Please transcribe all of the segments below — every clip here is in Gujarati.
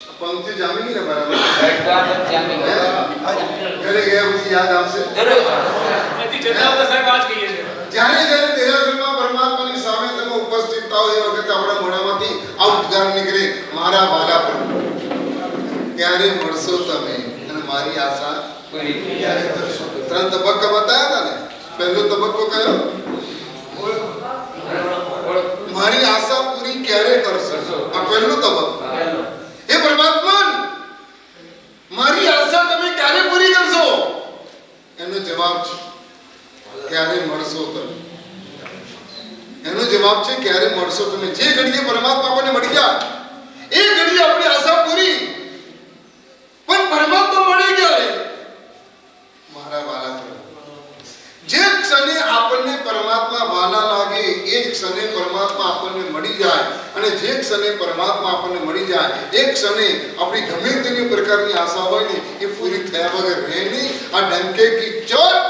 पंक्ति जामेगी ना बराबर जामेगी घरे गया પછી યાદ આવશે નથી જતા તો સાહેબ આજ કહીએ છે જ્યારે જ્યારે દેરાસરમાં પરમાત્માની સામે તમે ઉપસ્થિત થાઓ એ વખતે આપણા મોઢામાંથી આ ઉદ્ગાર નીકળે મારા વાલા પ્રભુ ત્યારે મળશો તમે અને મારી આશા પૂરી ત્યારે કરશો ત્રણ તબક્કા બતાવ્યા હતા ને પહેલો તબક્કો કયો મારી આશા પૂરી ક્યારે કરશો આ પહેલો તબક્કો હે પરમાત્મા મારી આશા તમે ક્યારે પૂરી કરશો એનો જવાબ છે ક્યારે મળશો તમે એનો જવાબ છે ક્યારે મળશો તમે જે ઘડીએ પરમાત્મા આપણને મળી જાય એ ઘડીએ આપણી આશા પૂરી પણ પરમાત્મા મળે ક્યારે મારા વાલા પ્રભુ જે ક્ષણે આપણને પરમાત્મા વાલા લાગે એ જ ક્ષણે પરમાત્મા આપણને મળી જાય અને જે ક્ષણે પરમાત્મા આપણને મળી જાય એ ક્ષણે આપણી ગમે તેની પ્રકારની આશા હોય ને એ પૂરી થયા વગર રહે નહીં આ ડંકે કી ચોટ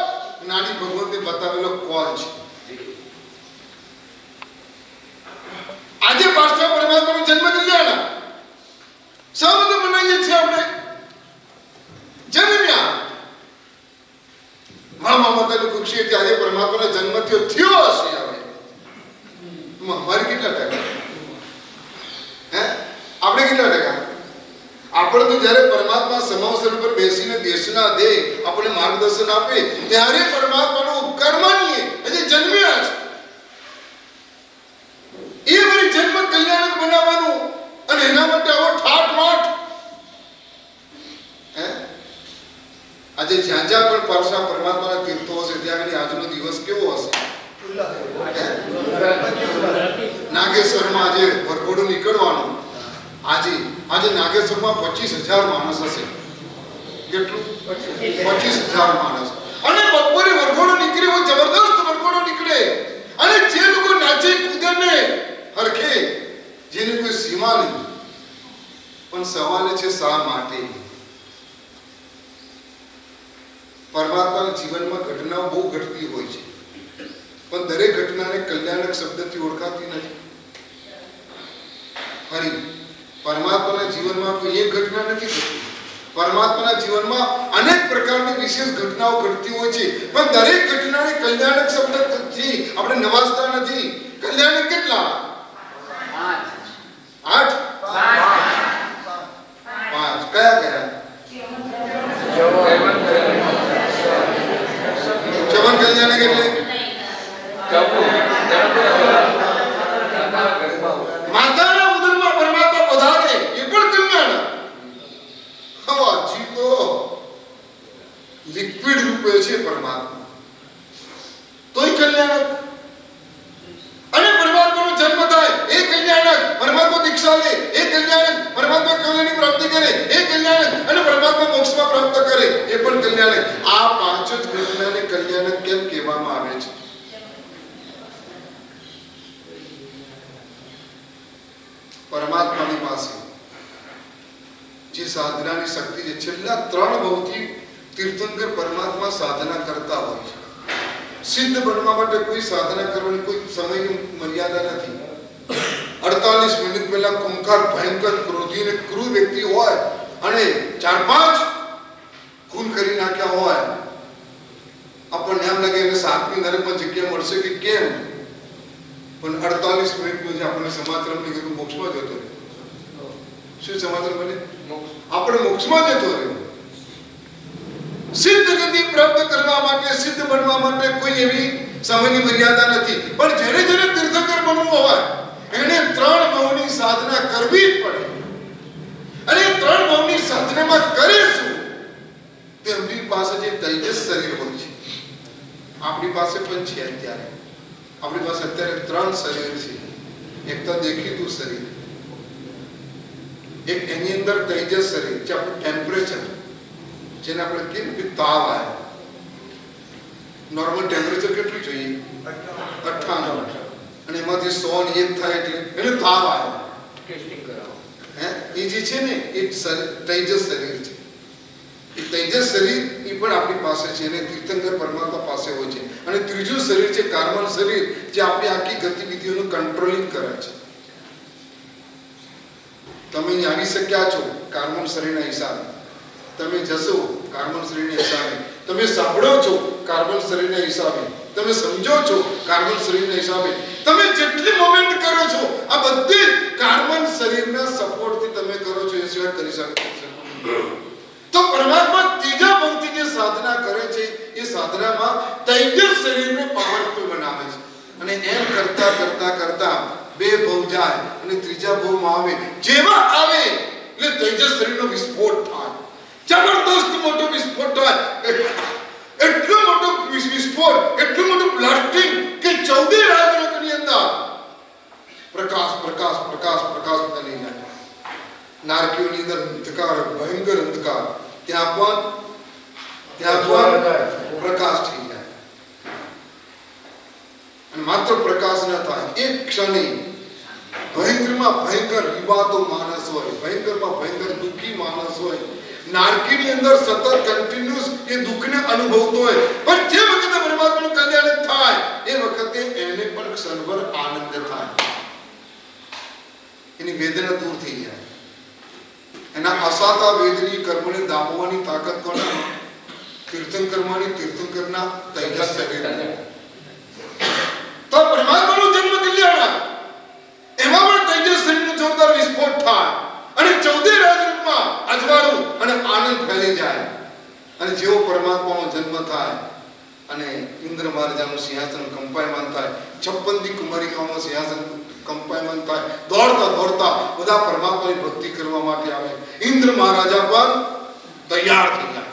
નાની ભગવતે બતાવેલો કોલ છે આજે પાછા પરમાત્માનો જન્મ કલ્યાણ સૌ મનાવીએ છીએ આપણે જન્મ્યા માતાની ખુશી હતી આજે પરમાત્માનો જન્મ થયો હશે હવે અમારે કેટલા ટકા હે આપણે કેટલા ટકા આપણે તો જ્યારે પરમાત્મા સમાવસર પર બેસીને દેશના દે આપણે માર્ગદર્શન આપે ત્યારે પરમાત્માનો ઉપકાર માનીએ હજી જન્મ્યા છે એ વળી જન્મ કલ્યાણક બનાવવાનું અને એના માટે આવો ઠાઠ માઠ હે આજે જ્યાં જ્યાં પણ પારસા પરમાત્માના તીર્થો હશે ત્યાં આગળ આજનો દિવસ કેવો હશે નાગેશ્વરમાં આજે વરઘોડું નીકળવાનું આજે નાગેશ્વરમાં 25,000 માણસ હશે કેટલું 25,000 માણસ અને બપોરે વરઘોડો નીકળે એવો જબરદસ્ત વરઘોડો નીકળે અને જે લોકો નાચે કૂદે ને હરખે જેની કોઈ સીમા નહીં પણ સવાલ છે શા માટે પરમાત્માના જીવનમાં ઘટનાઓ બહુ ઘટતી હોય છે પણ દરેક ઘટનાને કલ્યાણક શબ્દથી ઓળખાતી નથી ફરી પરમાત્માના જીવનમાં કોઈ એક ઘટના નથી ઘટતી પરમાત્માના જીવનમાં અનેક પ્રકારની વિશેષ ઘટનાઓ ઘટતી હોય છે પણ દરેક ઘટનાને કલ્યાણક શબ્દથી આપણે નવાજતા નથી કલ્યાણક કેટલા 8 5 કયા ચવન કલ્યાણક એટલે માતાના ઉદરમાં પરમાત્મા પધારે એ પણ કલ્યાણક હજી તો લિક્વિડ રૂપે છે પરમાત્મા તોય કલ્યાણક અને પરમાત્માનો જન્મ થાય એ કલ્યાણક પરમાત્મા દીક્ષા લે એ કલ્યાણક પરમાત્મા કલ્યાણની પ્રાપ્તિ કરે એ કલ્યાણક અને પરમાત્મા મોક્ષમાં પ્રાપ્ત કરે એ પણ કલ્યાણક આ પાંચ જ ઘટનાને કલ્યાણક કેમ કહેવામાં આવે છે પરમાત્માની પાસે જે સાધનાની શક્તિ છે છેલ્લા 3 ભવથી તીર્થંકર પરમાત્મા સાધના કરતા હોય છે સિદ્ધ બનવા માટે કોઈ સાધના કરવાની કોઈ સમયની મર્યાદા નથી 48 મિનિટ પહેલા કુંકાર ભયંકર ક્રોધી અને ક્રૂર વ્યક્તિ હોય અને 4-5 ખૂન કરી નાખ્યા હોય આપણને એમ લાગે એને સાતમી નરકમાં જગ્યા મળશે કે કેમ પણ 48 મિનિટનું જે આપણને સમાચાર મળી ગયું મોક્ષમાં જતો રહ્યો શું સમાચાર બને આપણે મોક્ષમાં જતો રહ્યો સિદ્ધ ગતિ પ્રાપ્ત કરવા માટે સિદ્ધ બનવા માટે કોઈ એવી સમયની મર્યાદા નથી પણ જેને જેને તીર્થંકર બનવું હોય એને 3 ભાવની સાધના કરવી જ પડે અને 3 ભાવની સાધનામાં કરે શું તેમની પાસે જે તેજસ શરીર હોય છે આપણી પાસે પણ છે અત્યારે આપણી પાસે અત્યારે 3 શરીર છે એક તો દેખીતું શરીર એક એની અંદર તેજસ શરીર જે આપણું ટેમ્પરેચર જેને આપણે કહીએ કે તાવ આવે નોર્મલ ટેમ્પરેચર કેટલું જોઈએ 98 અને એમાંથી 100 ને 1 થાય એટલે એને તાવ આવે ટેસ્ટિંગ કરાવો એ જે છે ને એ તેજસ શરીર છે એ તેજસ શરીર એ પણ આપણી પાસે છે અને તીર્થંકર પરમાત્મા પાસે હોય છે અને ત્રીજું શરીર છે કાર્મલ શરીર જે આપણી આખી ગતિવિધિઓનું કંટ્રોલિંગ કરે છે તમે અહીં આવી શક્યા છો કાર્બન શરીરના હિસાબે, તમે જશો કાર્બન શરીરના હિસાબે, તમે સાંભળો છો કાર્બન શરીરના હિસાબે, તમે સમજો છો કાર્બન શરીરના હિસાબે, તમે જેટલી મોમેન્ટ કરો છો આ બધી કાર્બન શરીરના સપોર્ટથી તમે કરો છો, એ સિવાય કરી શકો. તો પરમાત્મા ત્રીજા ભક્તિ જે સાધના કરે છે એ સાધનામાં તૈજસ શરીરને પાવરફુલ બનાવે છે. અને એમ કરતા કરતા કરતા બે ભવ જાય અને ત્રીજા ભવમાં આવે, જેવા આવે એટલે તૈજસ શરીરનો વિસ્ફોટ થાય, જબરદસ્ત મોટો વિસ્ફોટ થાય, એટલો મોટો વિસ્ફોટ, એટલું મોટું બ્લાસ્ટિંગ કે 14 રાજલોકની અંદર પ્રકાશ પ્રકાશ પ્રકાશ પ્રકાશ ફેલાઈ જાય. નારકીઓની અંદર અંધકાર, ભયંકર અંધકાર, ત્યાં પણ પ્રકાશ થઈ જાય. અને માત્ર પ્રકાશ ન થાય, એક ક્ષણે ભયંકરમાં ભયંકર વિવાદો માણસ હોય, ભયંકરમાં ભયંકર દુઃખી માણસ હોય, નારકીની અંદર સતત કન્ટિન્યુઅસ એ દુઃખને અનુભવતો હોય, પણ જે વખતે પરમાત્માનું કલ્યાણ થાય એ વખતે એને પણ ક્ષણભર આનંદ થાય, એની વેદના દૂર થઈ જાય. એના અસાતા વેદની કર્મને દાબવાની તાકાત કોના? તીર્થંકરમાંની તીર્થંકરના તૈજસ શરીર. તો પરમાત્માનું જન્મ કલ્યાણ, એમાં પણ તૈજસ શરીરનો જોરદાર વિસ્ફોટ થાય અને 14 રાજરૂપમાં અજવાળું અને આનંદ ફેલાઈ જાય. અને જેવો પરમાત્માનો જન્મ થાય અને ઇન્દ્ર મહારાજાનું સિંહાસન કંપાયમાન થાય, 56 દી કુમારિકાઓનું સિંહાસન કંપાયમાન થાય, દોડતા દોડતા બધા પરમાત્માની ભક્તિ કરવા માટે આવે. ઇન્દ્ર મહારાજા પણ તૈયાર થઈ જાય,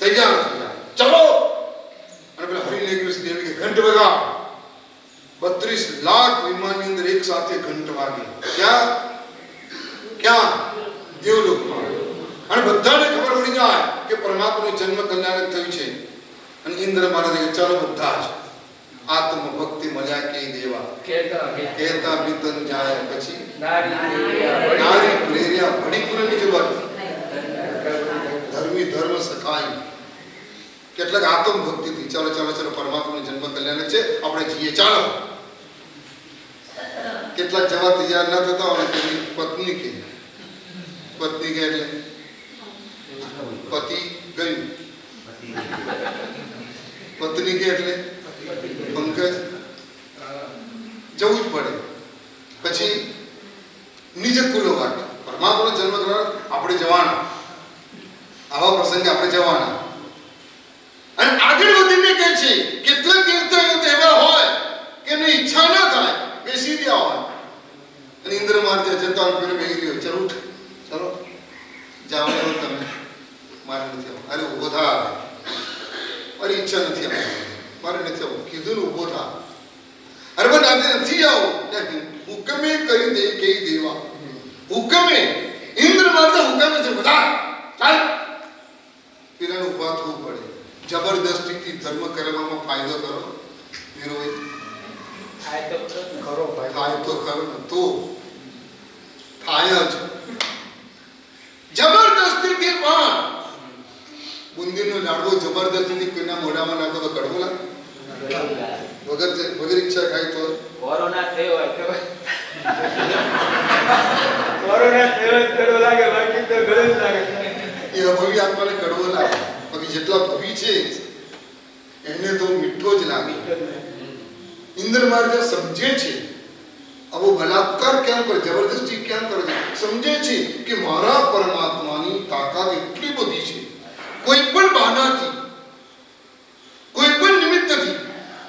તૈયાર થઈ જાય, ચલો. અને પેલા હરિલેખવી દેવી કે ઘંટ વગા, 32 લાખ વિમાનની અંદર એક સાથે ઘંટ વાગે. ક્યાં? ક્યાં? દેવલોકમાં. અને બધાને ખબર પડી જાય કે પરમાત્માનો જન્મ કલ્યાણ થયું છે. અને ઇન્દ્ર મહારાજે ચાલો બધા જ આત્મ ભક્તિ મળ્યા કે દેવા કહેતા બીતન જાય. પછી નારી પ્રેર્યા ભડી પુરની જબર ધર્મી ધર્મ સખાઈ. કેટલાક આત્મ ભક્તિથી ચાલો ચાલો ચાલો પરમાત્માનો જન્મ કલ્યાણ છે, આપણે જઈએ ચાલો. કેટલાક જવા તૈયાર ન થતા હોય, તેની પત્ની કે એટલે પતિ ગયું, પત્ની કે એટલે પંકજ, જવું જ પડે. પછી નિજ કુલો વાટ પરમાત્માનો જન્મ કલ્યાણ આપણે જવાના, આવા પ્રસંગે આપણે જવાના. અને આગળ વધીને કહે છે કેટલાક તીર્થો એવા હોય કે એમની ઈચ્છા ન થાય, બેસી રહ્યા હોય. અને ઇન્દ્ર મહારાજ જતા પીને બેસી રહ્યો, ચલો ઉઠ, ચલો જાઓ તમે, મારે નથી આવું. અરે ઉભો થા, મારી ઈચ્છા નથી આવતી, મારે નથી આવું. કીધું ને ઉભો થા. અરે પણ આજે નથી આવું, હુકમે કરી દે કઈ દેવા, હુકમે ઇન્દ્ર મહારાજ હુકમે છે, બધા ચાલ. પેલાને ઉભા થવું પડે. જબરદસ્તીથી ધર્મ કરવામાં ફાયદો કરો વીરોભાઈ, થાય તો ખરો ને, તો થાય જ. જબરદસ્તીથી પણ બુંદીનો લાડવો જબરદસ્તીથી કોઈના મોઢામાં નાખો તો કડવો લાગે? વગર ઈચ્છા ખાય તો કોરોના થયો હોય તો કોરોના થયો જ કડવો લાગે, બાકી તો ગળે જ લાગે. એ અભવી આત્માને કડવો લાગે, બાકી જેટલા ભવી છે એને તો મીઠો જ લાગે. ઇન્દ્ર મહારાજ સમજે છે આવો બલાત્કાર કેમ કરે, જબરદસ્તી કેમ કરે છે, સમજે છે કે મારા પરમાત્માની તાકાત એટલી બધી છે, કોઈ પણ બહાનાથી, કોઈ પણ નિમિત્તથી,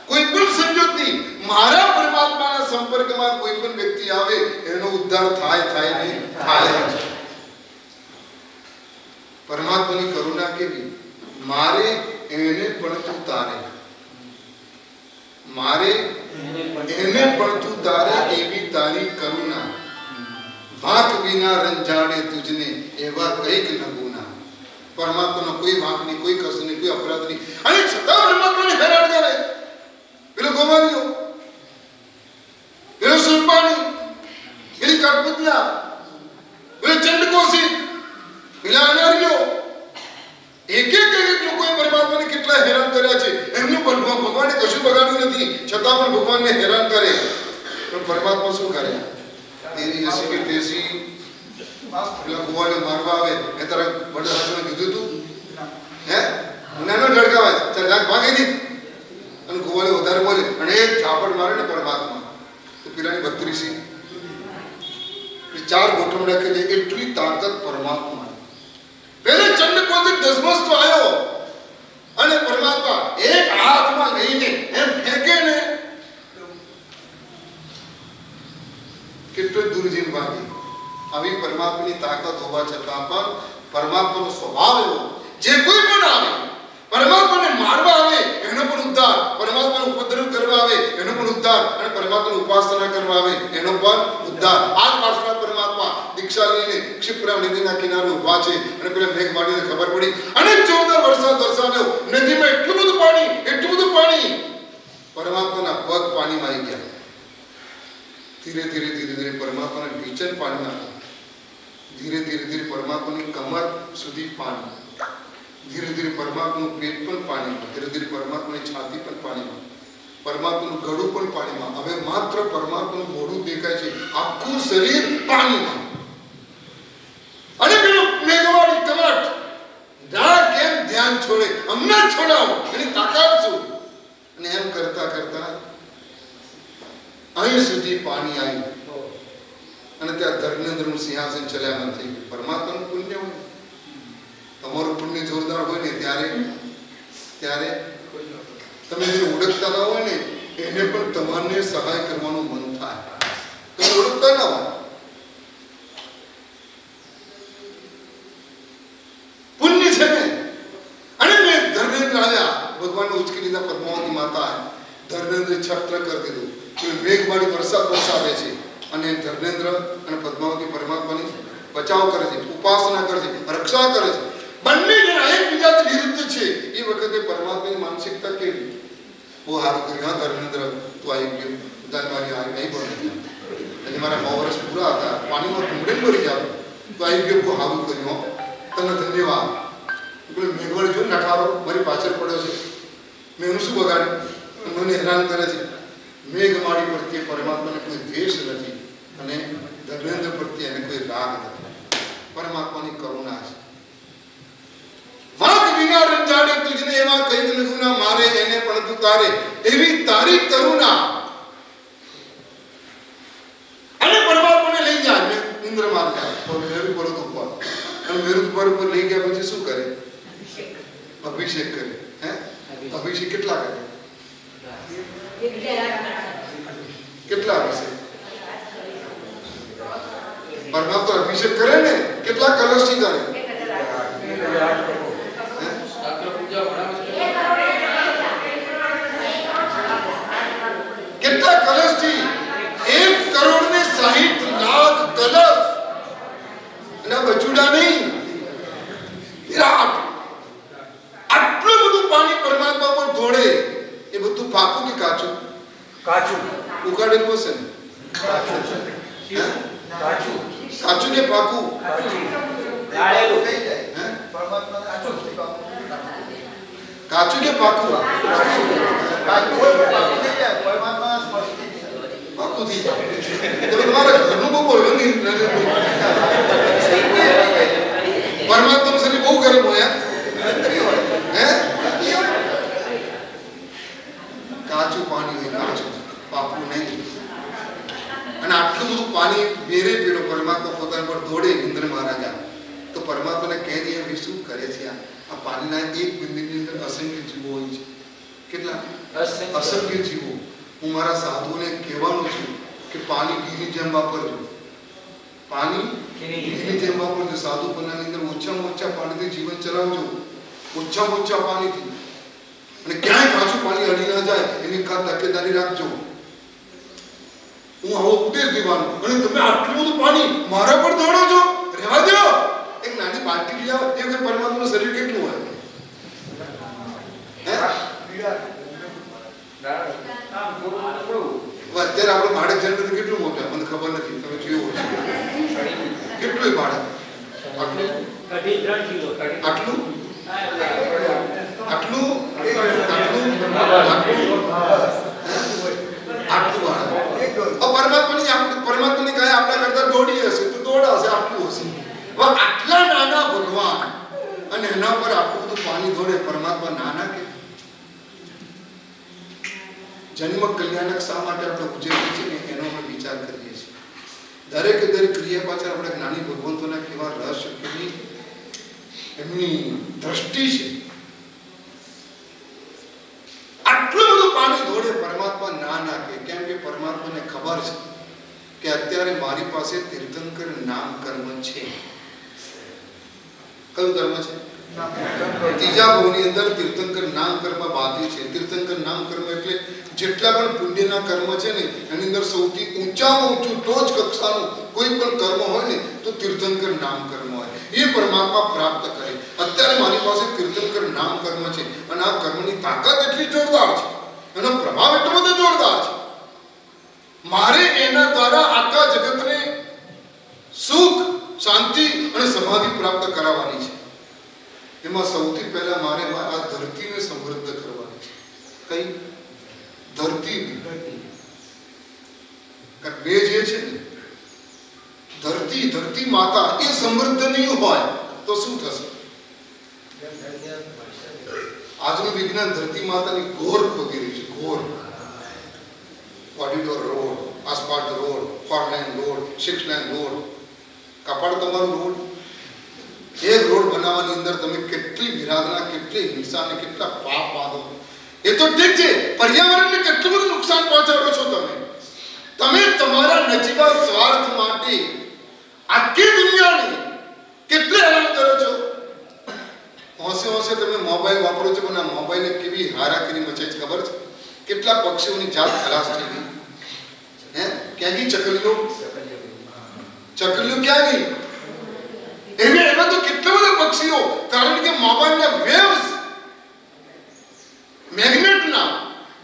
કોઈ પણ સંજોગથી મારા પરમાત્માના સંપર્કમાં કોઈ પણ વ્યક્તિ આવે એનો ઉદ્ધાર થાય નહીં, થાય જ. પરમાત્માની કરુણા કેવી, મારે એને પણ તું તારે, મારે એને પણ તું તારે એવી તારી કરુણા, વાંક વિના રંજાડે તુજને એવા કઈક ન ગુના. પરમાત્માનો કોઈ વાંક નહીં, કોઈ કસર નહીં, કોઈ અપરાધ નહીં, અને છતાં પરમાત્માને હેરાન કરે. પેલો ગોવાળિયો, પેલો સુરપાણી, પેલી કઠપુતલા, પેલો ચંડકોશી, પેલા અનાર્યો, એક લોકોએ પરમાત્માને કેટલા હેરાન કર્યા છે. એમનું ભગવાને કશું બગાડ્યું નથી, છતાં પણ ભગવાનને હેરાન કરે. પણ પરમાત્મા શું કરે? તેરી એસી કે તેસી પેલા ગોવાળે મારવા આવે એ તારા વડા હાથમાં કીધું તું હે નાનો ઢળકાવે ચાલ રાખ ભાગી દી અને ગોવાળે વધારે બોલે અને એક ઝાપડ મારે ને પરમાત્મા તો પેલાની 32 એ 4 ગોઠમ રાખે છે એટલી તાકાત પરમાત્મા પેલે ચંડકોદિક ધસમસ તો આવ્યો અને પરમાત્મા એક હાથમાં લઈને એમ ફેંકે ને કેટલો દૂર જઈને ભાગી આવી પરમાત્માની તાકાત હોવા છતાં પણ પરમાત્માનો સ્વભાવ એવો જે કોઈ પણ આવે પરમાત્માને મારવા આવે એનો પણ ઉદ્ધાર પરમાત્માનો ઉપદ્રવ કરવા આવે એનો પણ ઉદ્ધાર અને પરમાત્માની ઉપાસના કરવા આવે એનો પણ ઉદ્ધાર આ પાછળ પરમાત્મા દીક્ષા લઈને ક્ષિપ્રા નદીના કિનારે ઊભા છે અને પેલા મેઘમાડીને ખબર પડી અને જોરદાર વરસાદ વરસાવ્યો નદીમાં એટલું બધું પાણી પરમાત્માના પગ પાણીમાં આવી ગયા ધીરે ધીરે પરમાત્માના ઢીચણ પાણીમાં ધીરે પરમાત્માની કમર સુધી પાણી ધીરે પરમાત્માનું પેટ પણ પાણીમાં ધીરે પરમાત્માની છાતી પણ પાણીમાં પરમાત્માનું ગળું પણ પાણીમાં હવે માત્ર પરમાત્માનું મોઢું દેખાય છે આખું શરીર પાણીમાં અને પેલો મેઘવાળી કમટ ના કેમ ધ્યાન છોડે હમણાં છોડાવો એની તાકાત શું અને એમ કરતા અહીં સુધી પાણી આવ્યું અને ત્યાં ધર્મેન્દ્રનું સિંહાસન ચલાવવાનું થઈ ગયું પરમાત્માનું પુણ્ય હોય તમારું પુણ્ય જોરદાર હોય ને ત્યારે તમે જે ઓળખતા ના હોય ને એને પણ તમારને સહાય કરવાનું મન થાય તમે ઓળખતા ના હોય પુણ્ય છે ને અને મેં ધર્મેન્દ્ર આવ્યા ભગવાનને ઉચકી લીધા પદ્માવતી માતા ધર્મેન્દ્ર છત્ર કરી દીધું મેઘમાળી વરસાદ વરસાવે છે અને ધર્મેન્દ્ર અને પદ્માવતી પરમાત્માની બચાવ કરે છે ઉપાસના કરે છે રક્ષા કરે છે બંને જણા એકબીજાથી વિરુદ્ધ છે એ વખતે પરમાત્માની માનસિકતા કેવી બહુ સારું કર્યું હા ધર્મેન્દ્ર તું આવી ગયો બધા મારી આ નહીં બને એટલે મારા 9 વર્ષ પૂરા હતા પાણીમાં ઢૂંઢે મરી જાતો તો આવી ગયો બહુ સારું કર્યું તને ધન્યવાદ પેલો મેઘવાળી જો નઠારો મારી પાછળ પડ્યો છે મેં એનું શું બગાડ્યું મને હેરાન કરે છે મેઘમાળી પ્રત્યે પરમાત્માને કોઈ દ્વેષ નથી અને ધર્મેન્દ્ર પ્રત્યે એને કોઈ રાગ નથી પરમાત્માની કરુણા છે વાઘ વિના રંજાડે તુજને એવા કઈક લઘુના મારે એને પણ તુકારે એવી તારી કરુણા અને પરમાત્માને લઈ જાય મેં ઇન્દ્ર માર જાય મેરુ પર્વત ઉપર અને મેરુ પર્વત પર લઈ ગયા પછી શું કરે અભિષેક કરે હે અભિષેક કેટલા કરે કેટલા અભિષેક પરમાત્મા અભિષેક કરે ને કેટલા કલશથી કરે કેટલા કલશથી 1,60,00,000 કલશ અને બચુડા નહીં વિરાટ આટલું બધું પાણી પરમાત્મા પર દોડે એ બધું પાકું કે કાચું ઉગાડેલું હશે ને કાચું કે પાકું કાચું કે પાકું પાકું થઈ જાય તમે તમારા ઘરનું બહુ બોલો ને પરમાત્માનું શરીર બહુ ગરમ હોય હે કાચું પાણી હોય કાચું પાકું નહીં અને આટલું બધું પાણી વેરે પેલો પરમાત્મા પોતાના પર દોડે ઇન્દ્ર મહારાજા તો પરમાત્માને કહે છે એ શું કરે છે આ પાણીના એક બિંદુની અંદર અસંખ્ય જીવો હોય છે કેટલા અસંખ્ય જીવો હું મારા સાધુઓને કહેવાનું છું કે પાણી ઘીની જેમ વાપરજો પાણી ઘીની જેમ વાપરજો સાધુપનાની અંદર ઓછામાં ઓછા પાણીથી જીવન ચલાવજો ઓછામાં ઓછા પાણીથી અને ક્યાંય કાચું પાણી અડી ના જાય એની તકેદારી રાખજો હું આવો ઉપદેશ દેવાનો અને તમે આટલું બધું પાણી મારા પર દોડો છો રહેવા દો એક નાની બાલ્ટી લઈ આવો એ પરમાત્માનું શરીર કેટલું હોય અત્યારે આપણે બાળક જન્મ કેટલું મોટા મને ખબર નથી તમે જોયું હશે કેટલું એ બાળક આટલું આટલું આટલું પરમાત્માની કહે આપણા કરતા દોડી હશે તો દોડ હશે આટલું હશે આટલા નાના ભગવાન અને એના પર આટલું બધું પાણી ધોડે પરમાત્મા નાના કે જન્મ કલ્યાણક શા માટે આપણે ઉજવીએ છીએ ને એનો આપણે વિચાર કરીએ છીએ. દરેકે દરેક ક્રિયા પાછળ આપણે જ્ઞાની ભગવંતોના કેવા રહસ્ય કેવી એમની દ્રષ્ટિ છે. આટલું બધું પાણી ધોડે પરમાત્મા ના નાખે કેમ કે પરમાત્માને ખબર છે કે અત્યારે મારી પાસે તીર્થંકર નામ કર્મ છે. કયું કર્મ છે? ત્રીજા ભાવની અંદર તીર્થંકર નામ કર્મ બાંધી છે. તીર્થંકર નામ કર્મ એટલે જેટલા પણ પુણ્યના કર્મ છે ને એની અંદર સૌથી ઊંચામાં ઊંચું ટોચ કક્ષાનું કોઈ પણ કર્મ હોય ને તો તીર્થંકર નામ કર્મ હોય. એ પરમાત્મા પ્રાપ્ત કરે. અત્યારે મારી પાસે તીર્થંકર નામ કર્મ છે અને આ કર્મની તાકાત એટલી જોરદાર છે, એનો પ્રભાવ એટલો બધો જોરદાર છે. મારે એના દ્વારા આખા જગતને સુખ, શાંતિ અને સમાધિ પ્રાપ્ત કરાવવાની છે. એમાં સૌથી પહેલા મારે આ ધરતીને સમૃદ્ધ કરવાની છે. કઈ ધરતી? બે જે છે ને ધરતી માતા એ સમૃદ્ધ નહીં હોય તો શું થશે? આજનું વિજ્ઞાન ધરતી માતાની ઘોર ખોદી રહ્યું છે. ઘોર corridor road, asphalt road, 4 line road, 6 line road, કપાડ તમારું રોડ. એક રોડ બનાવવાની અંદર તમે કેટલી વિરાધના, કેટલી હિંસા અને કેટલા પાપ બાંધો. એ તો ઠીક છે, પર્યાવરણને કેટલું બધું નુકસાન પહોંચાડો છો તમે તમારા નજીવા સ્વાર્થ માટે આખી દુનિયાને કેટલે હેરાન કરો છો. હોંશે તમે મોબાઈલ વાપરો છો પણ આ મોબાઈલને કેવી હારાકીરી મચાઈ છે ખબર છે? કેટલા પક્ષીઓની જાત ખલાસ થઈ ગઈ. ક્યાં ગઈ ચકલીઓ? ક્યાં ગઈ? એમાં તો કેટલા બધા પક્ષીઓ, કારણ કે મોબાઈલના વેવ્સ મેગ્નેટના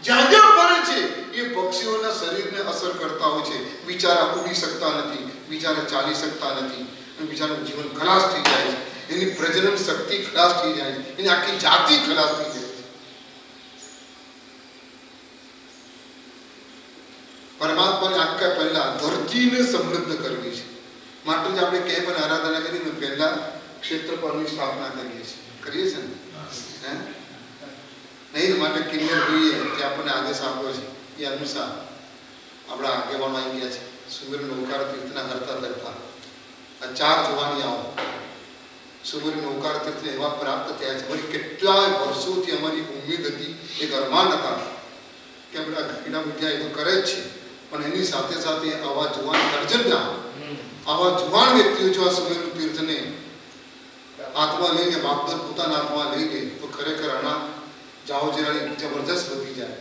જ્યાં જ્યાં પડે છે એ પક્ષીઓના શરીરને અસર કરતા હોય છે. બિચારા ઉડી શકતા નથી, બિચારા ચાલી શકતા નથી અને બિચારાનું જીવન ખલાસ થઈ જાય છે. એની પ્રજનન શક્તિ ખલાસ થઈ જાય છે, એની આખી જાતિ ખલાસ થઈ જાય છે. પરમાત્માને આખા પહેલા ધરતીને સમૃદ્ધ કરવી છે. માટે જ આપણે ક્યાંય પણ આરાધના કરીને પહેલા ક્ષેત્રફળની સ્થાપના કરીએ છીએ ને નહીં. માટે કિન્નર જોઈએ કે આપણને આદેશ આપ્યો છે એ અનુસાર આપણા આગેવાનો આવી ગયા છે. સુમેર નૌકાર તીર્થના કરતા આ 4 જોવાની આવો સુમેર નૌકાર તીર્થ એવા પ્રાપ્ત થયા છે. અમારી કેટલાય વર્ષોથી અમારી ઉમ્મીદ હતી, એક અરમાન હતા કે આપણે ગીડા મીડિયા એ તો કરે જ છે પણ એની સાથે સાથે આવા જુવાન દર્જનના આવા જુવાન વ્યક્તિઓ જો આ સુમેર તીર્થને હાથમાં લઈને બાપદર પોતાના હાથમાં લઈ લે તો ખરેખર આના જાઓ જેરાની જબરજસ્ત વધી જાય.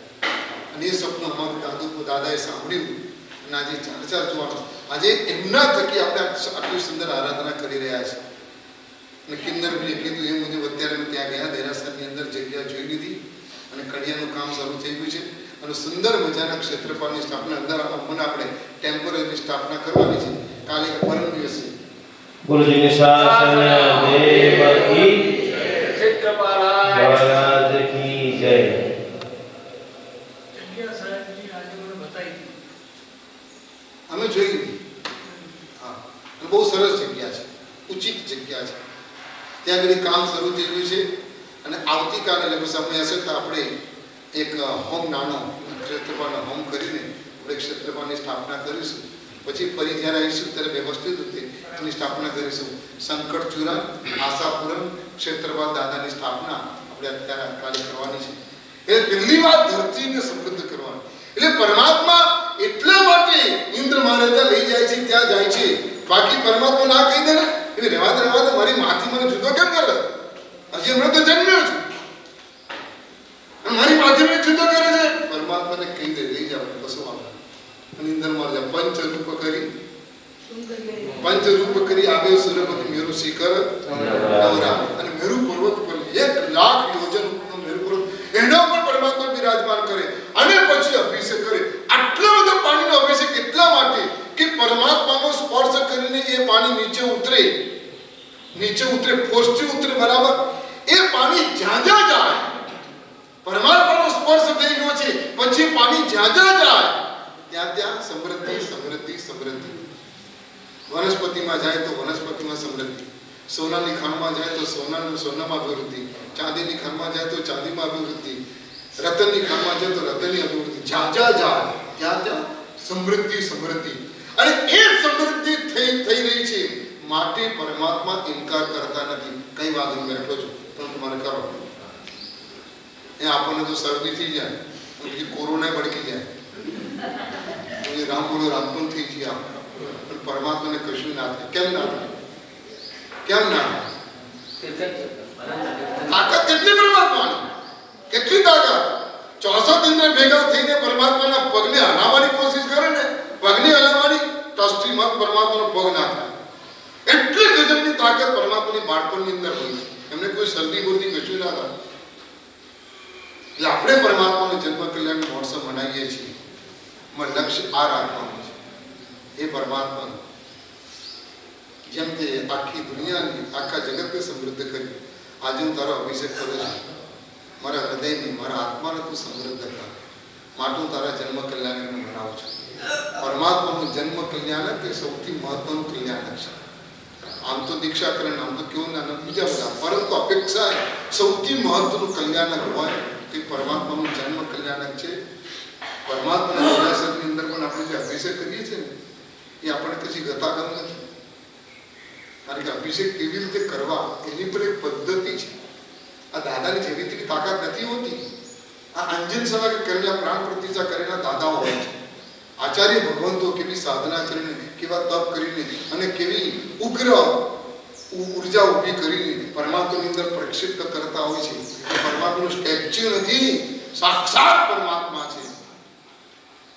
અને એ સ્વપ્ન અમારું દાદાએ સાંભળ્યું અને આજે ચર્ચા જોવાનું. આજે એમના થકી આપણે આટલી સુંદર આરાધના કરી રહ્યા છીએ. અને કિન્નરભાઈએ કીધું એ મુજબ અત્યારે અમે ત્યાં ગયા, દેરાસરની અંદર જગ્યા જોઈ લીધી અને કડિયાનું કામ શરૂ થઈ ગયું છે અને સુંદર મજાના ક્ષેત્રફળની સ્થાપના અંદર આપણે ટેમ્પરરી સ્થાપના કરવાની છે. કાલે પરમ દિવસે ગુરુજીની શાસન દેવ કી મહારાજ કી જય. અમે જોઈ લીધી. હા, બહુ સરસ જગ્યા છે, ઉચિત જગ્યા છે. ત્યાં આગળ કામ શરૂ થઈ ગયું છે અને આવતીકાલે લગભગ સમય હશે તો આપણે એક હોમ નાનો ક્ષેત્રફળનો હોમ કરીને આપણે ક્ષેત્રફળની સ્થાપના કરીશું. પછી ફરી જ્યારે આવીશું ત્યારે વ્યવસ્થિત રીતે એની સ્થાપના કરીશું. સંકટચૂરા, આશાપુરમ, ક્ષેત્રફળ દાદાની સ્થાપના આપણે અત્યારે કાલે કરવાની છે. એટલે પહેલી વાત ધરતીને સમૃદ્ધ કરવાની. એટલે પરમાત્મા એટલા માટે ઇન્દ્ર મહારાજા લઈ જાય છે ત્યાં જાય છે. બાકી પરમાત્મા ના કહી દે ને એટલે રહેવા દે મારી માથી મને જુદો કેમ કરે? હજી હમણાં તો જન્મ્યો છું અને મારી માથી મને જુદો કરે છે. પરમાત્માને કહી દે લઈ જાવ કશો વાંધો. ઇન્દ્ર મહારાજા પંચરૂપ કરી આવ્યો સુરપતિ મેરુ શિખર નવરા. અને મેરુ પર્વત પર 1 લાખ યોજન મેરુ પર્વત એના પર પરમાત્મા બિરાજમાન કરે અને પછી અભિષેક કરે. આટલા બધા પાણીનો અભિષેક એટલા માટે કે પરમાત્માનો સ્પર્શ કરીને એ પાણી નીચે ઉતરે, ફોર્સથી ઉતરે બરાબર. એ પાણી જ્યાં જ્યાં જાય પરમાત્માનો સ્પર્શ થઈ ગયો છે પછી પાણી જ્યાં જ્યાં જાય ત્યાં ત્યાં સમૃદ્ધિ. વનસ્પતિમાં જાય તો વનસ્પતિમાં સમૃદ્ધિ, સોનાની ખાણમાં જાય તો સોનામાં અભિવૃદ્ધિ, ચાંદીની ખાણમાં જાય તો ચાંદીમાં અભિવૃદ્ધિ, રતનની ખાણમાં જાય તો રતનની અભિવૃદ્ધિ. જ્યાં જ્યાં જાય ત્યાં સમૃદ્ધિ. અને એ સમૃદ્ધિ થઈ રહી છે માટે પરમાત્મા ઇનકાર કરતા નથી. કઈ વાગી બેઠો છો તમે તમારે કરો. એ આપણને તો શરદી થઈ જાય, પછી કોરોના ભડકી જાય, પછી રામ બોલો રામપણ થઈ જાય. પણ પરમાત્માને કશું ના થાય. કેમ ના થાય? તાકાત કેટલી પરમાત્માની, કેટલી તાકાત! 64 ઇન્દ્ર ભેગા થઈને પરમાત્માના પગને હલાવવાની કોશિશ કરે ને, પગને હલાવવાની ટ્રસ્ટી મત પરમાત્માનો પગ ના થાય. એટલી ગજબની તાકાત પરમાત્માની બાળપણની અંદર હોય છે. એમને કોઈ શરદી બોરદી કશું ના થાય. એટલે આપણે પરમાત્માનો જન્મ કલ્યાણ મહોત્સવ મનાવીએ છીએ. લક્ષ્ય આ રાખવાનું છે. એ પરમાત્મા જેમ તે આખી દુનિયાની આખા જગતને સમૃદ્ધ કરી, આજે હું તારો અભિષેક કરું છું. મારા હૃદયને, મારા આત્માને તું સમૃદ્ધ કર. માટે હું તારા જન્મ કલ્યાણને મનાવું છું. પરમાત્માનું જન્મ કલ્યાણક એ સૌથી મહત્વનું કલ્યાણક છે. આમ તો દીક્ષા કરે, આમ તો કેવું ના બીજા બધા, પરંતુ અપેક્ષા સૌથી મહત્વનું કલ્યાણક હોય તે પરમાત્માનું જન્મ કલ્યાણક છે. પરમાત્માના વિલાસની અંદર પણ આપણે જે અભિષેક કરીએ છીએ ને, એ આપણે કશી ગતાગત નથી. કારણ કે અભિષેક કેવી રીતે કરવા એની પર એક પદ્ધતિ છે. આ દાદાની જેવી રીતે તાકાત નથી હોતી. આ અંજન સવા કરેલા, પ્રાણ પ્રતિષ્ઠા કરેલા દાદાઓ હોય છે. આચાર્ય ભગવંતો કેવી સાધના કરીને, કેવા તપ કરીને અને કેવી ઉગ્ર ઉર્જા ઊભી કરીને પરમાત્માની અંદર પ્રક્ષિપ્ત કરતા હોય છે. એ પરમાત્માનું સ્ટેચ્યુ નથી, સાક્ષાત પરમાત્મા